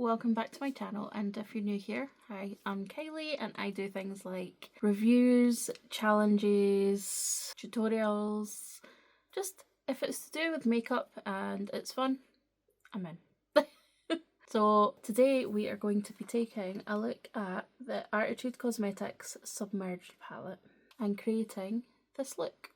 welcome back to my channel, and if you're new here, hi, I'm Kylie and I do things like reviews, challenges, tutorials, just if it's to do with makeup and it's fun, I'm in. So today we are going to be taking a look at the Arttitude Cosmetics Submerged Palette and creating this look.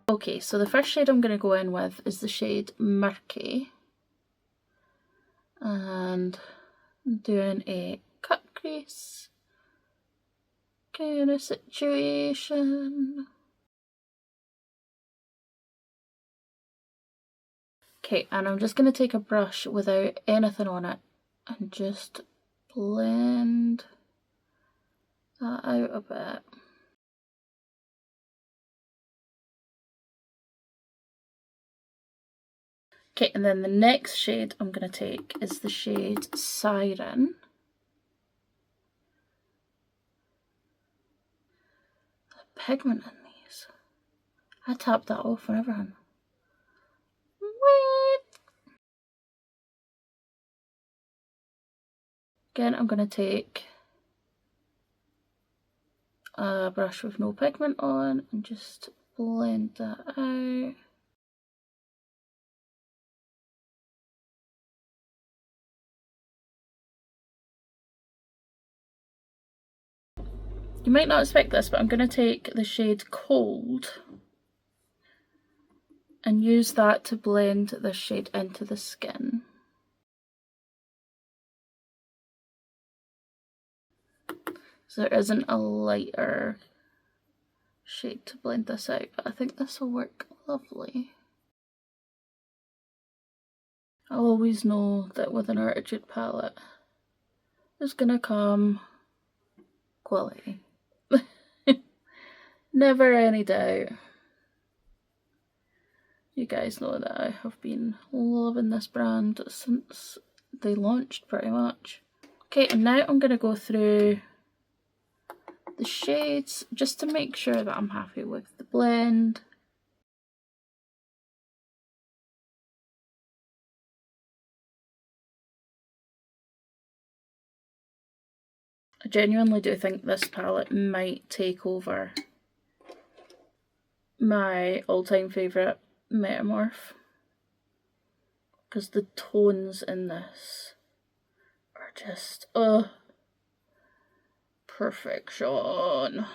Okay, so the first shade I'm going to go in with is the shade Murky, and I'm doing a cut crease kind of situation. Okay, and I'm just going to take a brush without anything on it and just blend that out a bit. Okay, and then the next shade I'm going to take is the shade Siren. The pigment in these. I tapped that off and everything. Wait! Again, I'm going to take a brush with no pigment on and just blend that out. You might not expect this, but I'm going to take the shade Cold and use that to blend this shade into the skin. So there isn't a lighter shade to blend this out, but I think this will work lovely. I'll always know that with an Arttitude palette, there's going to come quality. Never any doubt. You guys know that I have been loving this brand since they launched pretty much. Okay, and now I'm going to go through the shades just to make sure that I'm happy with the blend. I genuinely do think this palette might take over my all-time favourite Metamorph, because the tones in this are just perfection.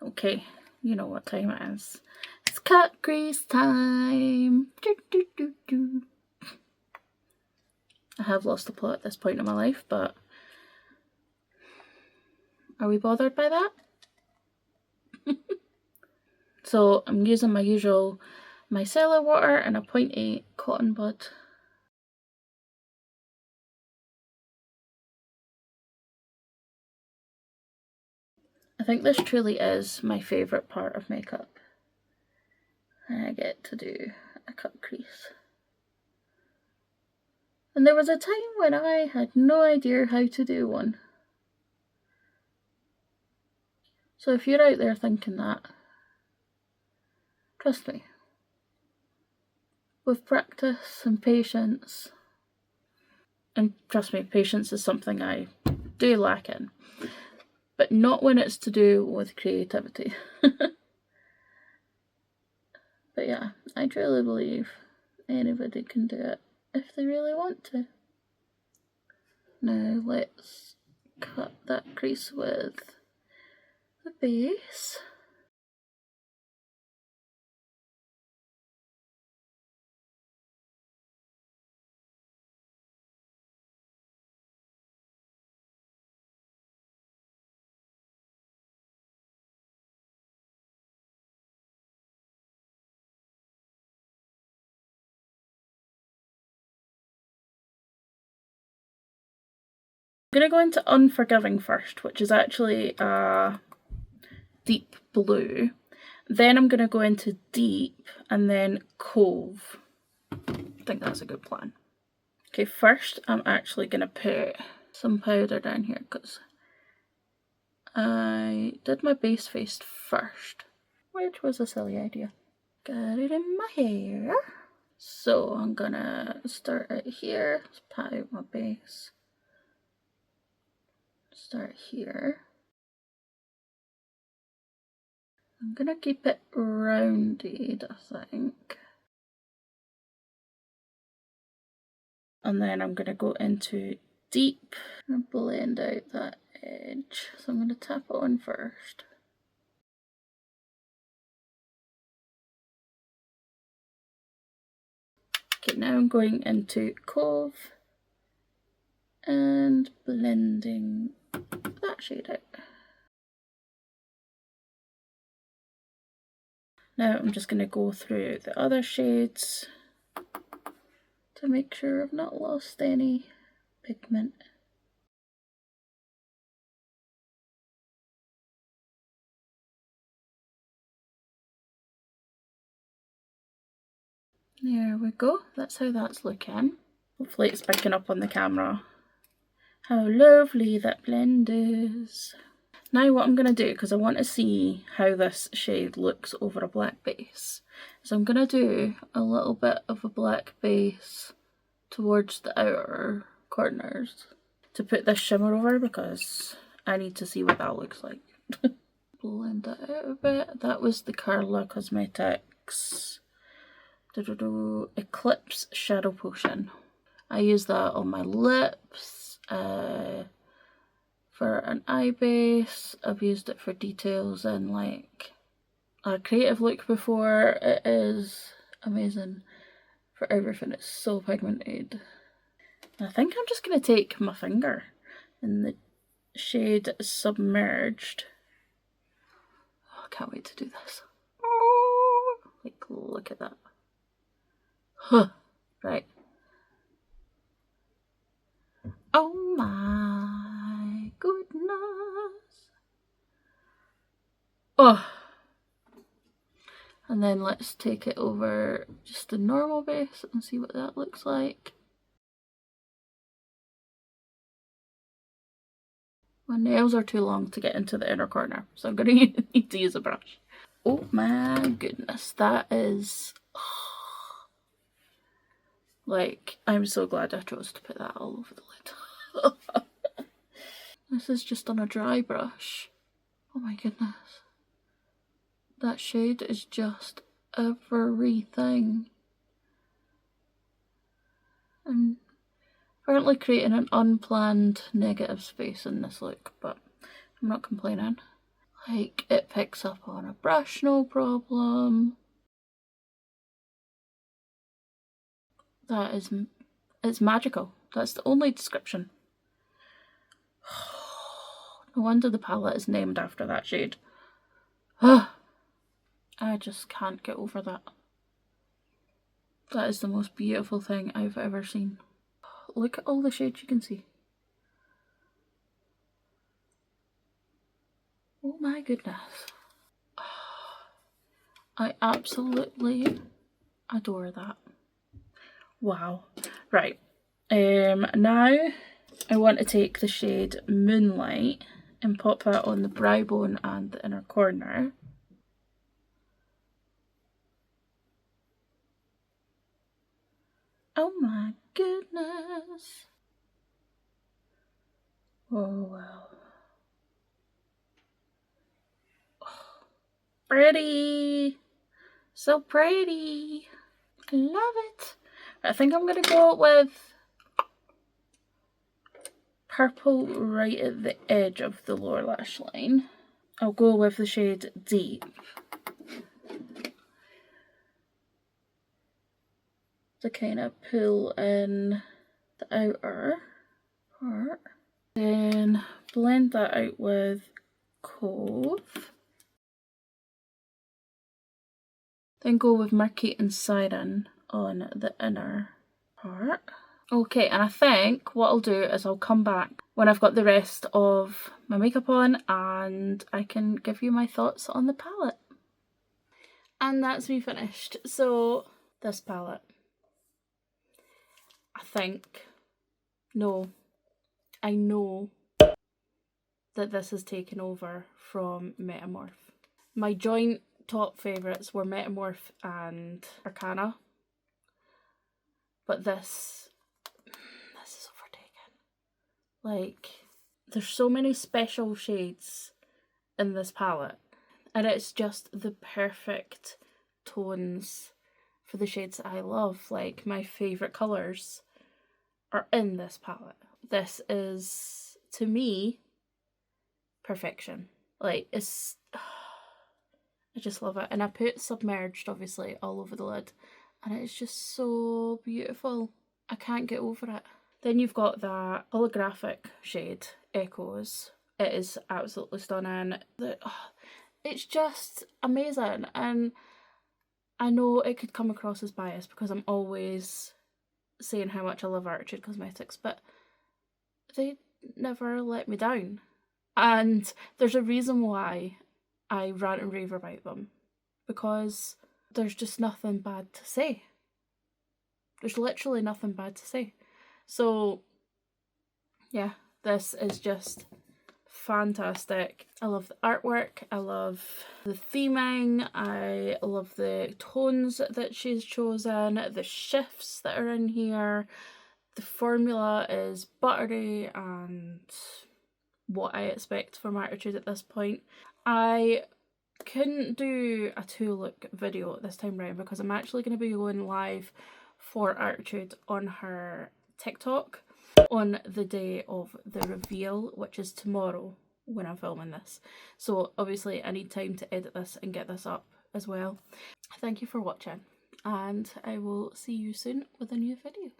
Okay, you know what time it is. It's cut crease time. I have lost the plot at this point in my life, but are we bothered by that? So I'm using my usual micellar water and a 0.8 cotton bud. I think this truly is my favourite part of makeup. I get to do a cut crease. And there was a time when I had no idea how to do one. So if you're out there thinking that, trust me, with practice and patience, and trust me, patience is something I do lack in, but not when it's to do with creativity. But yeah, I truly believe anybody can do it if they really want to. Now let's cut that crease with the base. I'm going to go into Unforgiving first, which is actually a deep blue. Then I'm going to go into Deep and then Cove. I think that's a good plan. Okay, first I'm actually going to put some powder down here because I did my base face first, which was a silly idea. Got it in my hair. So I'm gonna start out here, pat out my base. Start here. I'm gonna keep it rounded, I think. And then I'm gonna go into Deep and blend out that edge. So I'm gonna tap it on first. Okay, now I'm going into Cove and blending that shade out. Now I'm just going to go through the other shades to make sure I've not lost any pigment. There we go, that's how that's looking. Hopefully it's picking up on the camera how lovely that blend is. Now what I'm going to do, because I want to see how this shade looks over a black base, is I'm going to do a little bit of a black base towards the outer corners to put this shimmer over, because I need to see what that looks like. Blend that out a bit. That was the Arttitude Cosmetics Eclipse Shadow Potion. I use that on my lips for an eye base. I've used it for details in like a creative look before. It is amazing for everything. It's so pigmented. I think I'm just going to take my finger in the shade Submerged. Oh, I can't wait to do this. Oh, like, look at that. Huh. Right. Oh my goodness. Oh. And then let's take it over just the normal base and see what that looks like. My nails are too long to get into the inner corner, so I'm going to need to use a brush. Oh my goodness, that is... like, I'm so glad I chose to put that all over the lid. This is just on a dry brush. Oh my goodness. That shade is just everything. I'm apparently creating an unplanned negative space in this look, but I'm not complaining. Like, it picks up on a brush, no problem. That is, it's magical. That's the only description. No wonder the palette is named after that shade. I just can't get over that. That is the most beautiful thing I've ever seen. Look at all the shades you can see. Oh my goodness. I absolutely adore that. Wow. Right. Now I want to take the shade Moonlight and pop that on the brow bone and the inner corner. Oh my goodness. Oh wow. Oh, pretty. So pretty. I love it. I think I'm going to go with purple right at the edge of the lower lash line. I'll go with the shade Deep. To kind of pull in the outer part. Then blend that out with Cove. Then go with Murky and Siren on the inner part. Okay, and I think what I'll do is I'll come back when I've got the rest of my makeup on and I can give you my thoughts on the palette. And that's me finished. So, this palette. I know that this has taken over from Metamorph. My joint top favourites were Metamorph and Arcana. But this is overtaken. Like, there's so many special shades in this palette. And it's just the perfect tones for the shades that I love. Like, my favourite colours are in this palette. This is, to me, perfection. Like, it's... I just love it. And I put Submerged, obviously, all over the lid. And it's just so beautiful. I can't get over it. Then you've got that holographic shade, Echoes. It is absolutely stunning. It's just amazing. And I know it could come across as biased because I'm always saying how much I love Arttitude Cosmetics, but they never let me down. And there's a reason why I rant and rave about them. Because there's just nothing bad to say. There's literally nothing bad to say. So, yeah, this is just fantastic. I love the artwork, I love the theming, I love the tones that she's chosen, the shifts that are in here. The formula is buttery and what I expect from Arttitude at this point. I couldn't do a 2-look video this time round because I'm actually going to be going live for Arttitude on her TikTok on the day of the reveal, which is tomorrow when I'm filming this. So obviously I need time to edit this and get this up as well. Thank you for watching and I will see you soon with a new video.